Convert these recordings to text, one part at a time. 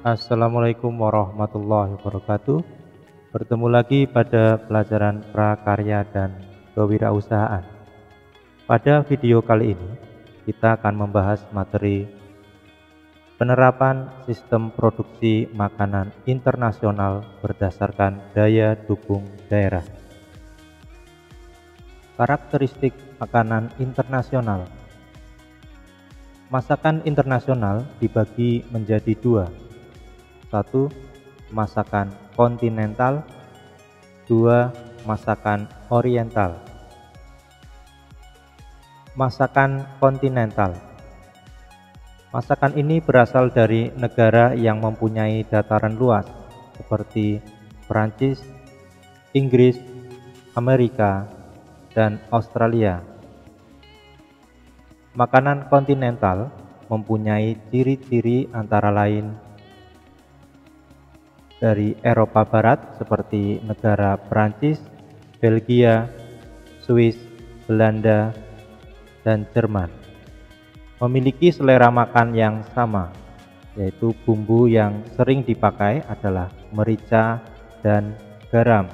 Assalamualaikum warahmatullahi wabarakatuh. Bertemu lagi pada pelajaran prakarya dan kewirausahaan. Pada video kali ini, kita akan membahas materi penerapan sistem produksi makanan internasional berdasarkan daya dukung daerah. Karakteristik makanan internasional. Masakan internasional dibagi menjadi dua. 1. Masakan kontinental. 2. Masakan oriental. Masakan kontinental. Masakan ini berasal dari negara yang mempunyai dataran luas seperti Perancis, Inggris, Amerika, dan Australia. Makanan kontinental mempunyai ciri-ciri antara lain dari Eropa Barat seperti negara Perancis, Belgia, Swiss, Belanda, dan Jerman. Memiliki selera makan yang sama, yaitu bumbu yang sering dipakai adalah merica dan garam.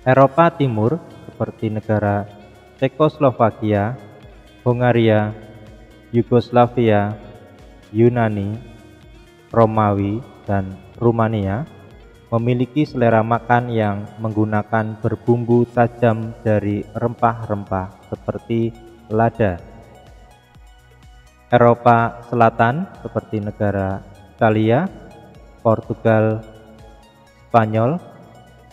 Eropa Timur seperti negara Cekoslovakia, Hongaria, Yugoslavia, Yunani, Romawi, dan Rumania memiliki selera makan yang menggunakan berbumbu tajam dari rempah-rempah seperti lada. Eropa Selatan seperti negara Italia, Portugal, Spanyol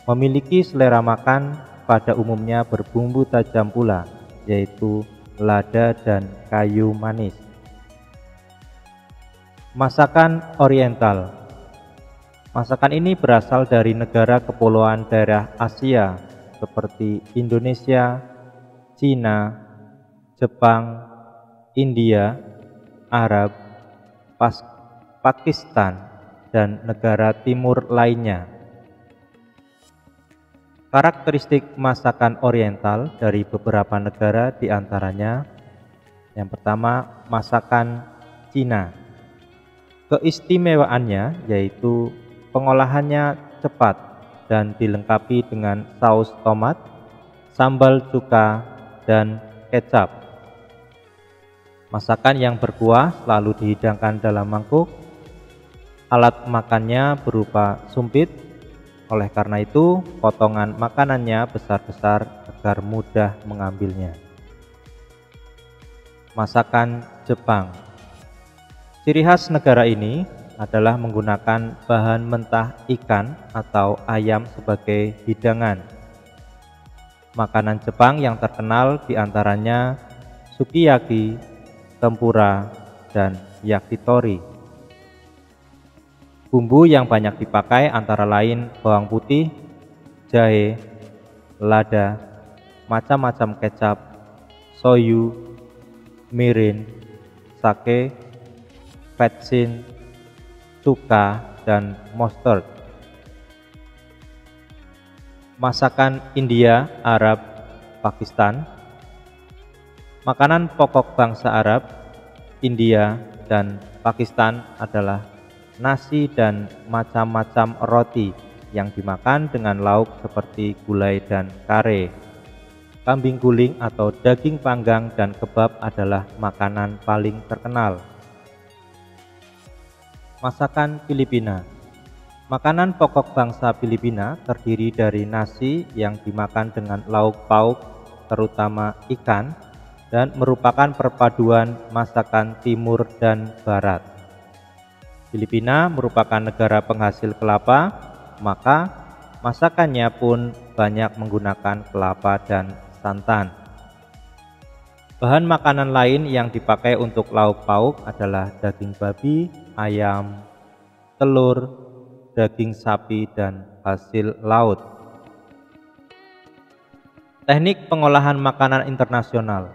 memiliki selera makan pada umumnya berbumbu tajam pula, yaitu lada dan kayu manis. Masakan oriental. Masakan ini berasal dari negara kepulauan daerah Asia seperti Indonesia, Cina, Jepang, India, Arab, Pakistan, dan negara timur lainnya. Karakteristik masakan oriental dari beberapa negara diantaranya: yang pertama, masakan Cina. Keistimewaannya yaitu pengolahannya cepat dan dilengkapi dengan saus tomat, sambal cuka, dan kecap. Masakan yang berkuah selalu dihidangkan dalam mangkuk. Alat makannya berupa sumpit, oleh karena itu potongan makanannya besar-besar agar mudah mengambilnya. Masakan Jepang. Ciri khas negara ini adalah menggunakan bahan mentah ikan atau ayam sebagai hidangan. Makanan Jepang yang terkenal diantaranya sukiyaki, tempura, dan yakitori. Bumbu yang banyak dipakai antara lain bawang putih, jahe, lada, macam-macam kecap, soyu, mirin, sake, vetsin, cuka, dan mustard. Masakan India, Arab, Pakistan. Makanan pokok bangsa Arab, India, dan Pakistan adalah nasi dan macam-macam roti yang dimakan dengan lauk seperti gulai dan kare. Kambing guling atau daging panggang dan kebab adalah makanan paling terkenal. Masakan Filipina. Makanan pokok bangsa Filipina terdiri dari nasi yang dimakan dengan lauk pauk, terutama ikan, dan merupakan perpaduan masakan timur dan barat. Filipina merupakan negara penghasil kelapa, maka masakannya pun banyak menggunakan kelapa dan santan. Bahan makanan lain yang dipakai untuk lauk pauk adalah daging babi, ayam, telur, daging sapi, dan hasil laut. Teknik pengolahan makanan internasional.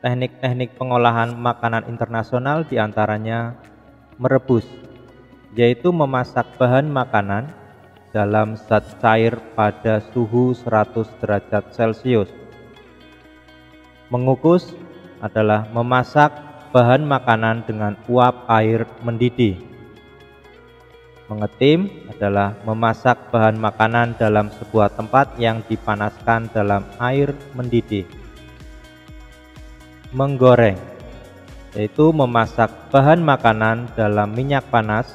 Teknik-teknik pengolahan makanan internasional diantaranya merebus, yaitu memasak bahan makanan dalam zat cair pada suhu 100 derajat Celcius. Mengukus adalah memasak bahan makanan dengan uap air mendidih. Mengetim adalah memasak bahan makanan dalam sebuah tempat yang dipanaskan dalam air mendidih. Menggoreng yaitu memasak bahan makanan dalam minyak panas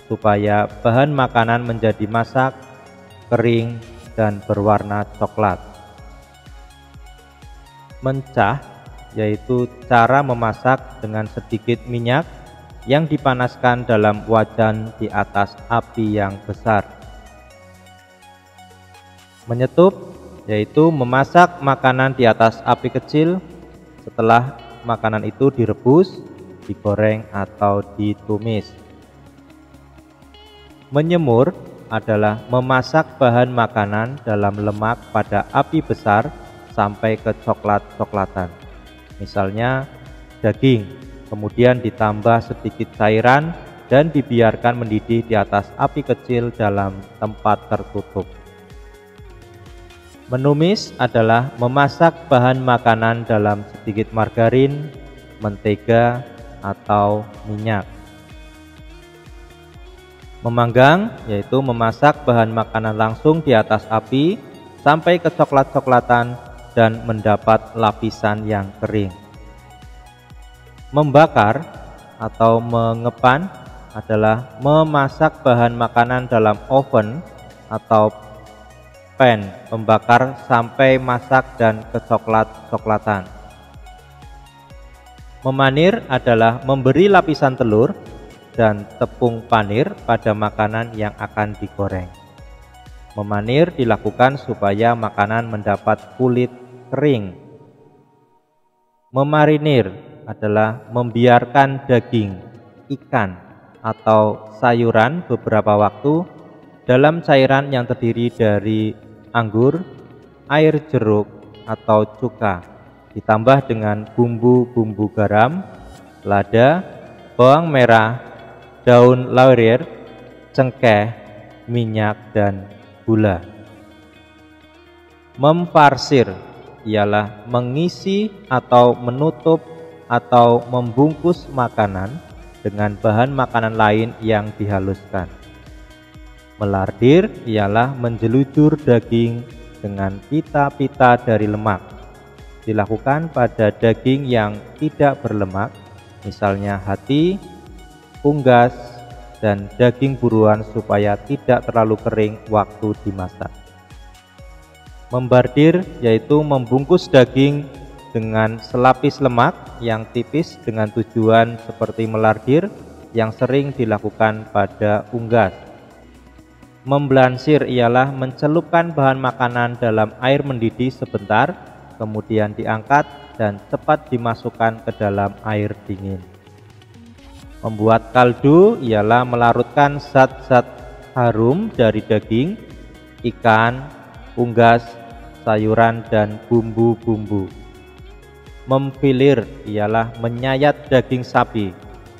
supaya bahan makanan menjadi masak, kering, dan berwarna coklat. Mencah yaitu cara memasak dengan sedikit minyak yang dipanaskan dalam wajan di atas api yang besar. Menyetup yaitu memasak makanan di atas api kecil setelah makanan itu direbus, digoreng, atau ditumis. Menyemur adalah memasak bahan makanan dalam lemak pada api besar sampai ke coklat-coklatan. Misalnya daging, kemudian ditambah sedikit cairan dan dibiarkan mendidih di atas api kecil dalam tempat tertutup. Menumis adalah memasak bahan makanan dalam sedikit margarin, mentega, atau minyak. Memanggang yaitu memasak bahan makanan langsung di atas api sampai ke coklat-coklatan dan mendapat lapisan yang kering. Membakar atau mengepan adalah memasak bahan makanan dalam oven atau pan pembakar sampai masak dan kecoklat-coklatan. Memanir adalah memberi lapisan telur dan tepung panir pada makanan yang akan digoreng. Memanir dilakukan supaya makanan mendapat kulit kering. Memarinir adalah membiarkan daging, ikan, atau sayuran beberapa waktu dalam cairan yang terdiri dari anggur, air jeruk, atau cuka, ditambah dengan bumbu-bumbu garam, lada, bawang merah, daun laurier, cengkeh, minyak, dan gula. Memfarsir ialah mengisi atau menutup atau membungkus makanan dengan bahan makanan lain yang dihaluskan. Melardir ialah menjelujur daging dengan pita-pita dari lemak. Dilakukan pada daging yang tidak berlemak, misalnya hati, unggas, dan daging buruan supaya tidak terlalu kering waktu dimasak. Membardir yaitu membungkus daging dengan selapis lemak yang tipis dengan tujuan seperti melardir yang sering dilakukan pada unggas. Memblansir ialah mencelupkan bahan makanan dalam air mendidih sebentar, kemudian diangkat dan cepat dimasukkan ke dalam air dingin. Membuat kaldu ialah melarutkan zat-zat harum dari daging, ikan, unggas, sayuran, dan bumbu-bumbu. Memfilir ialah menyayat daging sapi,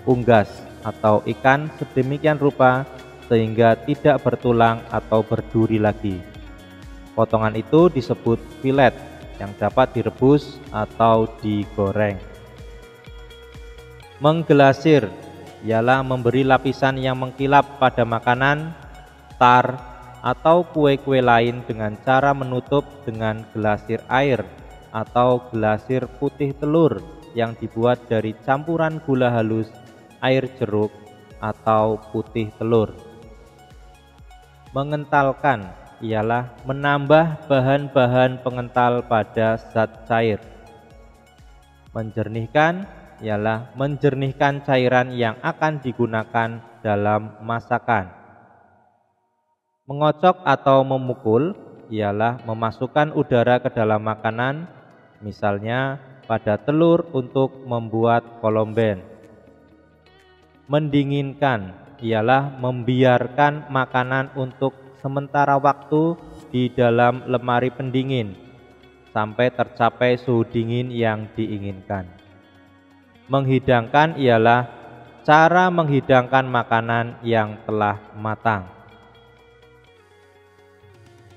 unggas, atau ikan sedemikian rupa sehingga tidak bertulang atau berduri lagi. Potongan itu disebut filet yang dapat direbus atau digoreng. Menggelasir ialah memberi lapisan yang mengkilap pada makanan, tar, atau kue-kue lain dengan cara menutup dengan gelasir air atau gelasir putih telur yang dibuat dari campuran gula halus, air jeruk, atau putih telur. Mengentalkan ialah menambah bahan-bahan pengental pada zat cair. Menjernihkan ialah menjernihkan cairan yang akan digunakan dalam masakan. Mengocok atau memukul ialah memasukkan udara ke dalam makanan, misalnya pada telur untuk membuat kolomben. Mendinginkan ialah membiarkan makanan untuk sementara waktu di dalam lemari pendingin sampai tercapai suhu dingin yang diinginkan. Menghidangkan ialah cara menghidangkan makanan yang telah matang.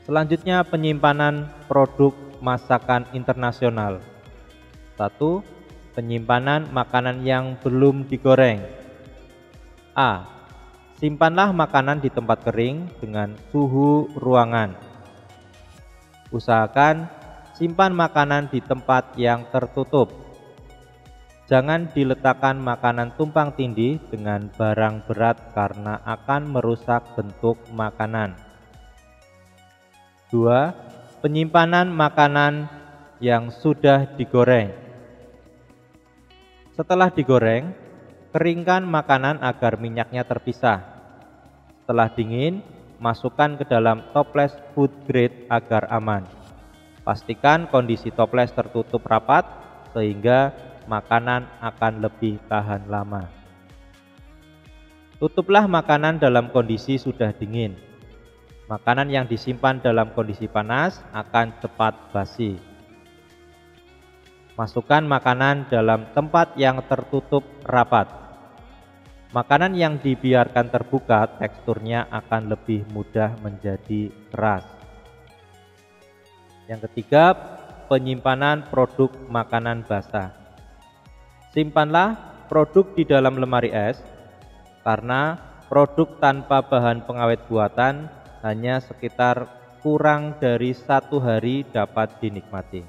Selanjutnya penyimpanan produk masakan internasional. 1. penyimpanan makanan yang belum digoreng. A. Simpanlah makanan di tempat kering dengan suhu ruangan. Usahakan simpan makanan di tempat yang tertutup. Jangan diletakkan makanan tumpang tindih dengan barang berat karena akan merusak bentuk makanan. 2. Penyimpanan makanan yang sudah digoreng. Setelah digoreng, keringkan makanan agar minyaknya terpisah. Setelah dingin, masukkan ke dalam toples food grade agar aman. Pastikan kondisi toples tertutup rapat sehingga makanan akan lebih tahan lama. Tutuplah makanan dalam kondisi sudah dingin. Makanan yang disimpan dalam kondisi panas akan cepat basi. Masukkan makanan dalam tempat yang tertutup rapat. Makanan yang dibiarkan terbuka teksturnya akan lebih mudah menjadi keras. Yang ketiga, penyimpanan produk makanan basah. Simpanlah produk di dalam lemari es, karena produk tanpa bahan pengawet buatan hanya sekitar kurang dari 1 hari dapat dinikmati.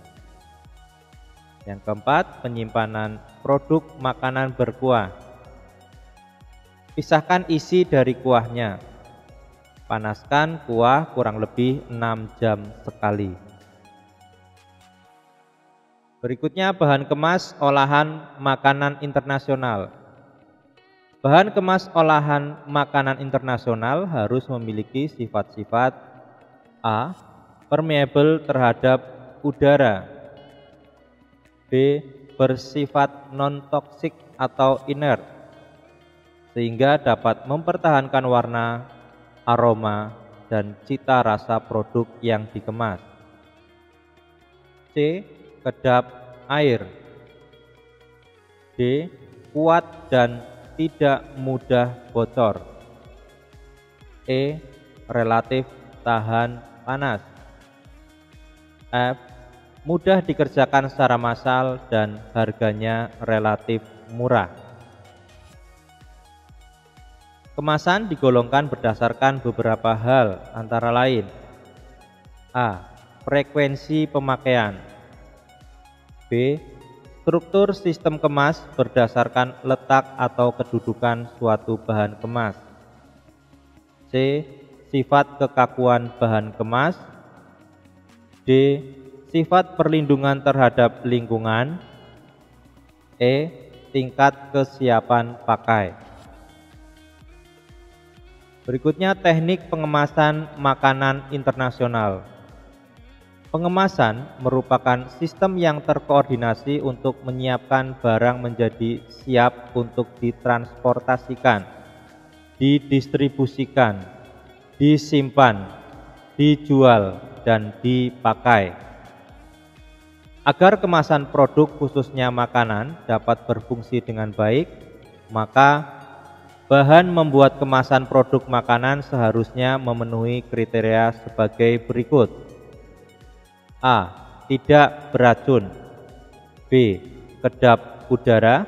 Yang keempat, penyimpanan produk makanan berkuah. Pisahkan isi dari kuahnya. Panaskan kuah kurang lebih 6 jam sekali. Berikutnya bahan kemas olahan makanan internasional. Bahan kemas olahan makanan internasional harus memiliki sifat-sifat A. Permeable terhadap udara. B. Bersifat non-toksik atau inert, sehingga dapat mempertahankan warna, aroma, dan cita rasa produk yang dikemas. C. Kedap air. D. Kuat dan tidak mudah bocor. E. Relatif tahan panas. F. Mudah dikerjakan secara massal dan harganya relatif murah. Kemasan digolongkan berdasarkan beberapa hal, antara lain: A. Frekuensi pemakaian. B. Struktur sistem kemas berdasarkan letak atau kedudukan suatu bahan kemas. C. Sifat kekakuan bahan kemas. D. Sifat perlindungan terhadap lingkungan. E. Tingkat kesiapan pakai. Berikutnya teknik pengemasan makanan internasional. Pengemasan merupakan sistem yang terkoordinasi untuk menyiapkan barang menjadi siap untuk ditransportasikan, didistribusikan, disimpan, dijual, dan dipakai. Agar kemasan produk khususnya makanan dapat berfungsi dengan baik, maka bahan membuat kemasan produk makanan seharusnya memenuhi kriteria sebagai berikut. A. Tidak beracun. B. Kedap udara.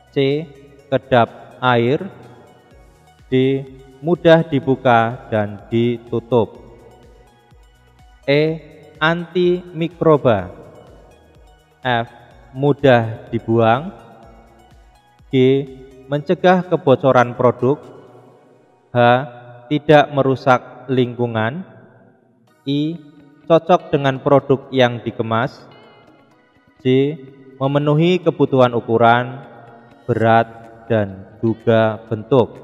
C. Kedap air. D. Mudah dibuka dan ditutup. E. Antimikroba. F. Mudah dibuang. G. Mencegah kebocoran produk. H. Tidak merusak lingkungan. I. Cocok dengan produk yang dikemas. C. Memenuhi kebutuhan ukuran, berat, dan juga bentuk.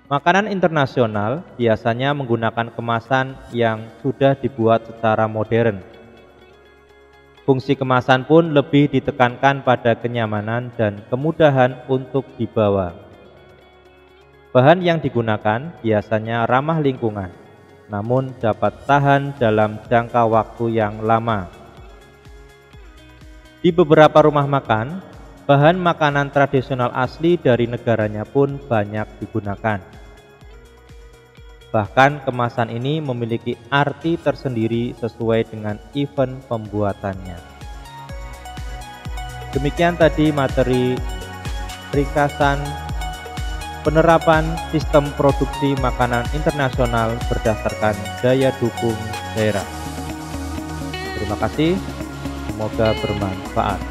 Makanan internasional biasanya menggunakan kemasan yang sudah dibuat secara modern. Fungsi kemasan pun lebih ditekankan pada kenyamanan dan kemudahan untuk dibawa. Bahan yang digunakan biasanya ramah lingkungan, namun dapat tahan dalam jangka waktu yang lama. Di beberapa rumah makan, bahan makanan tradisional asli dari negaranya pun banyak digunakan. Bahkan kemasan ini memiliki arti tersendiri sesuai dengan event pembuatannya. Demikian tadi materi ringkasan penerapan sistem produksi makanan internasional berdasarkan daya dukung daerah. Terima kasih, semoga bermanfaat.